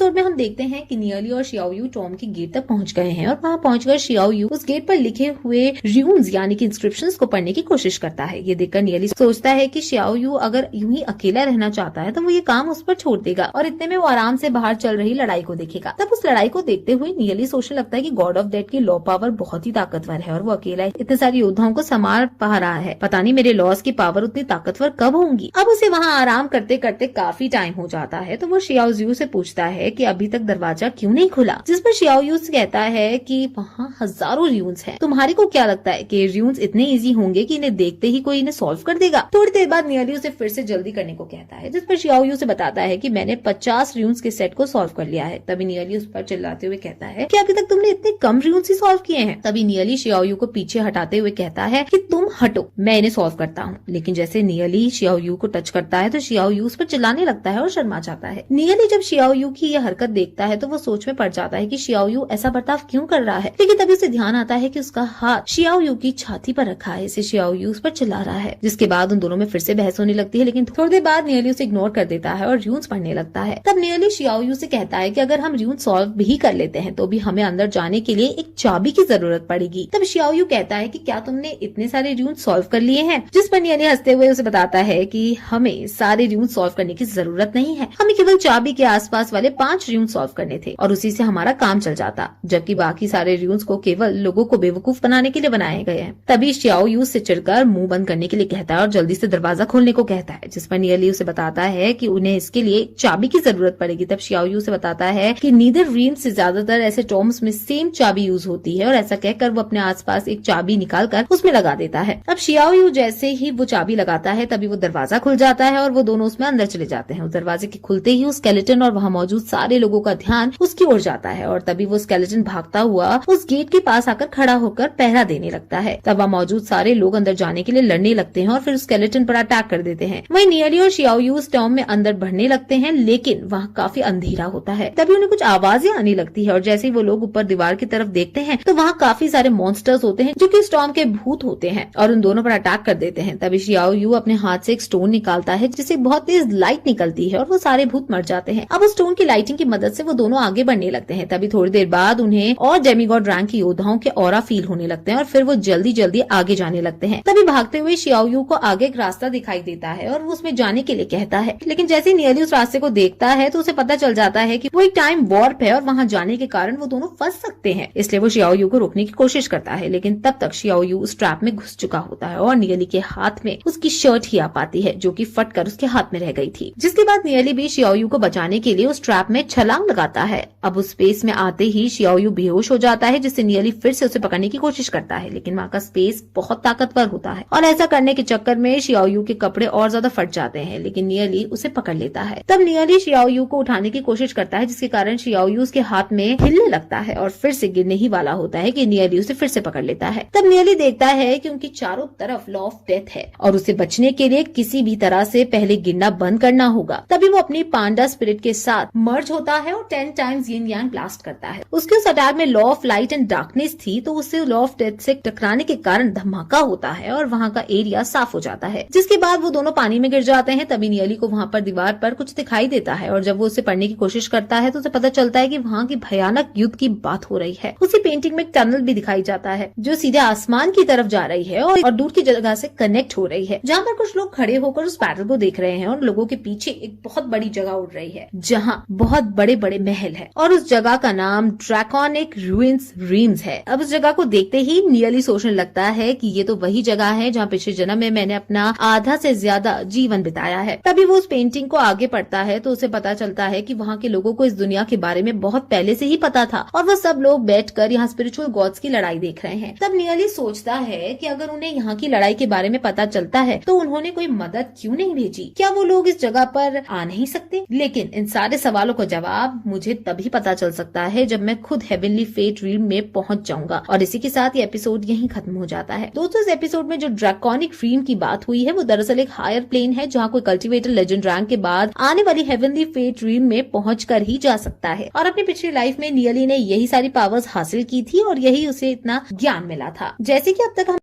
Episode में हम देखते हैं कि नियली और शियाओयू टॉम के गेट तक पहुंच गए हैं और वहां पहुंचकर शियाओयू उस गेट पर लिखे हुए रून्स यानी कि इंस्क्रिप्शंस को पढ़ने की कोशिश करता है। ये देखकर नियली सोचता है कि शियाओयू अगर यूं ही अकेला रहना चाहता है तो वो ये काम उस पर छोड़ देगा और इतने में वो आराम से बाहर चल रही लड़ाई को देखेगा। तब उस लड़ाई को देखते हुए नियली सोचने लगता है कि गॉड ऑफ डेथ की लॉ पावर बहुत ही ताकतवर है और वो अकेला इतने सारे योद्धाओं को संभाल पा रहा है। पता नहीं मेरे लॉस की पावर उतनी ताकतवर कब होंगी। अब उसे वहाँ आराम करते करते काफी टाइम हो जाता है तो वो शियाओयू से पूछता है कि अभी तक दरवाजा क्यों नहीं खुला, जिस पर शियाओयू कहता है कि वहाँ हजारों र्यून्स हैं। तुम्हारे को क्या लगता है कि र्यून्स इतने इजी होंगे कि इन्हें देखते ही कोई इन्हें सॉल्व कर देगा। थोड़ी देर बाद नियली उसे फिर से जल्दी करने को कहता है, जिस पर शियाओयू से बताता है कि मैंने 50 र्यून्स के सेट को सॉल्व कर लिया है। तभी नियली उस पर चिल्लाते हुए कहता है कि अभी तक तुमने इतने कम र्यून्स ही सॉल्व किए हैं। तभी नियली शियाओयू को पीछे हटाते हुए कहता है कि तुम हटो, मैं इन्हें सॉल्व करता हूँ। लेकिन जैसे नियली शियाओयू को टच करता है तो शियाओयू उस पर चिल्लाने लगता है और शर्मा जाता है। नियली जब शियाओयू की यह हरकत देखता है तो वो सोच में पड़ जाता है कि शियाओयू ऐसा बर्ताव क्यों कर रहा है। लेकिन तभी उसे ध्यान आता है कि उसका हाथ शियाओयू की छाती पर रखा है, इसे शियाओयू उस पर चिल्ला रहा है। जिसके बाद उन दोनों में फिर से बहस होने लगती है। लेकिन थोड़ी देर बाद नियली उसे इग्नोर कर देता है और र्यून्स पढ़ने लगता है। तब नियली शियाओयू से कहता है कि अगर हम र्यून्स सॉल्व भी कर लेते हैं तो भी हमें अंदर जाने के लिए एक चाबी की जरूरत पड़ेगी। तब शियाओयू कहता है कि क्या तुमने इतने सारे र्यून्स सॉल्व कर लिए हैं, जिस पर नियली हंसते हुए उसे बताता है कि हमें सारे र्यून्स सॉल्व करने की जरूरत नहीं है, हमें केवल चाबी के आसपास वाले 5 र्यून्स सॉल्व करने थे और उसी से हमारा काम चल जाता, जबकि बाकी सारे र्यून्स को केवल लोगों को बेवकूफ बनाने के लिए बनाए गए हैं। तभी शियाओयू से चिढ़कर मुंह बंद करने के लिए कहता है और जल्दी से दरवाजा खोलने को कहता है, जिस पर नियली उसे बताता है कि उन्हें इसके लिए चाबी की जरूरत पड़ेगी। तब शियाओयू से बताता है कि नीदर रीम से ज्यादातर ऐसे टॉम्स में सेम चाबी यूज होती है और ऐसा कहकर वो अपने आसपास एक चाबी निकालकर उसमें लगा देता है। अब शियाओयू जैसे ही वो चाबी लगाता है तभी वो दरवाजा खुल जाता है और वो दोनों उसमें अंदर चले जाते हैं। उस दरवाजे के खुलते ही उस स्केलेटन और वहाँ मौजूद सारे लोगों का ध्यान उसकी ओर जाता है और तभी वो स्केलेटन भागता हुआ उस गेट के पास आकर खड़ा होकर पहरा देने लगता है। तब वहाँ मौजूद सारे लोग अंदर जाने के लिए लड़ने लगते हैं और फिर उस स्केलेटन पर अटैक कर देते हैं। वहीं नियली और शियाओयू उस टॉम में अंदर बढ़ने लगते हैं, लेकिन वहाँ काफी अंधेरा होता है। तभी उन्हें कुछ आवाजें आने लगती है और जैसे ही वो लोग ऊपर दीवार की तरफ देखते हैं तो वहाँ काफी सारे मॉन्स्टर्स होते हैं जो कि स्टॉर्म के भूत होते हैं और उन दोनों पर अटैक कर देते हैं। तभी शियाओयू अपने हाथ से एक स्टोन निकालता है जिससे बहुत तेज लाइट निकलती है और वो सारे भूत मर जाते हैं। अब उस स्टोन की लाइटिंग की मदद से वो दोनों आगे बढ़ने लगते हैं। तभी थोड़ी देर बाद उन्हें और डेमीगॉड रैंक के योद्धाओं के ऑरा फील होने लगते हैं और फिर वो जल्दी जल्दी आगे जाने लगते हैं। तभी भागते हुए शियाओयू को आगे एक रास्ता दिखाई देता है और वो उसमें जाने के लिए कहता है। लेकिन जैसे ही नियली उस रास्ते को देखता है तो उसे पता चल जाता है कि वो एक टाइम वॉर्प है और वहाँ जाने के कारण वो दोनों फंस सकते हैं। इसलिए वो शियाओयू को रोकने की कोशिश करता है, लेकिन तब तक शियाओयू उस ट्रैप में घुस चुका होता है और नियली के हाथ में उसकी शर्ट ही आ पाती है जो कि फटकर उसके हाथ में रह गई थी। जिसके बाद नियली भी शियाओयू को बचाने के लिए उस ट्रैप में छलांग लगाता है। अब उस स्पेस में आते ही शियाओयू बेहोश हो जाता है, जिससे नियली फिर से उसे पकड़ने की कोशिश करता है। लेकिन वहाँ का स्पेस बहुत ताकतवर होता है और ऐसा करने के चक्कर में शियाओयू के कपड़े और ज्यादा फट जाते हैं, लेकिन नियली उसे पकड़ लेता है। तब नियली शियाओयू को उठाने की कोशिश करता है, जिसके कारण शियाओयू उसके हाथ में हिलने लगता है और फिर से गिरने ही वाला होता है कि नियली उसे फिर से पकड़ लेता है। तब नियली देखता है कि उनकी चारों तरफ लॉ ऑफ डेथ है और उसे बचने के लिए किसी भी तरह से पहले गिरना बंद करना होगा। तभी वो अपनी पांडा स्पिरिट के साथ मर्ज होता है और 10 टाइम्स यिन यांग ब्लास्ट करता है। उसके उस अटैक में law of light and darkness थी तो उससे लॉ ऑफ डेथ से टकराने के कारण धमाका होता है और वहाँ का एरिया साफ हो जाता है। जिसके बाद वो दोनों पानी में गिर जाते हैं। तभी नियली को वहाँ पर दीवार पर कुछ दिखाई देता है और जब वो उसे पढ़ने की कोशिश करता है तो उसे पता चलता है कि वहाँ की भयानक युद्ध की बात हो रही है। उसी पेंटिंग में एक टनल भी दिखाई जाता है जो सीधे आसमान की तरफ जा रही है और दूर की जगह से कनेक्ट हो रही है, जहाँ पर कुछ लोग खड़े होकर उस बैटल को देख रहे हैं और लोगों के पीछे एक बहुत बड़ी जगह उड़ रही है जहाँ बहुत बड़े बड़े महल है और उस जगह का नाम ड्रैकोनिक रूइंस रीम्स है। अब उस जगह को देखते ही नियली सोचने लगता है कि ये तो वही जगह है जहाँ पिछले जन्म में मैंने अपना आधा से ज्यादा जीवन बिताया है। तभी वो उस पेंटिंग को आगे पढ़ता है तो उसे पता चलता है कि वहाँ के लोगों को इस दुनिया के बारे में बहुत पहले से ही पता था और वो सब लोग बैठकर यहाँ स्पिरिचुअल गॉड्स की लड़ाई देख रहे हैं। तब नियली सोचता है कि अगर उन्हें यहाँ की लड़ाई के बारे में पता चलता है तो उन्होंने कोई मदद क्यों नहीं भेजी, क्या वो लोग इस जगह पर आ नहीं सकते? लेकिन इन सारे सवालों का जवाब मुझे तभी पता चल सकता है जब मैं खुद हेवनली फेट रीम में पहुंच जाऊंगा। और इसी के साथ ये एपिसोड यहीं खत्म हो जाता है। दोस्तों, इस एपिसोड में जो ड्रैकोनिक रीम की बात हुई है वो दरअसल एक हायर प्लेन है जहाँ कोई कल्टिवेटर लेजेंड रैंक के बाद आने वाली हेवनली फेट रीम में पहुँच कर ही जा सकता है। और अपनी पिछली लाइफ में नियली ने यही सारी पावर्स हासिल की थी और यही उसे इतना ज्ञान मिला था। जैसे कि अब तक हम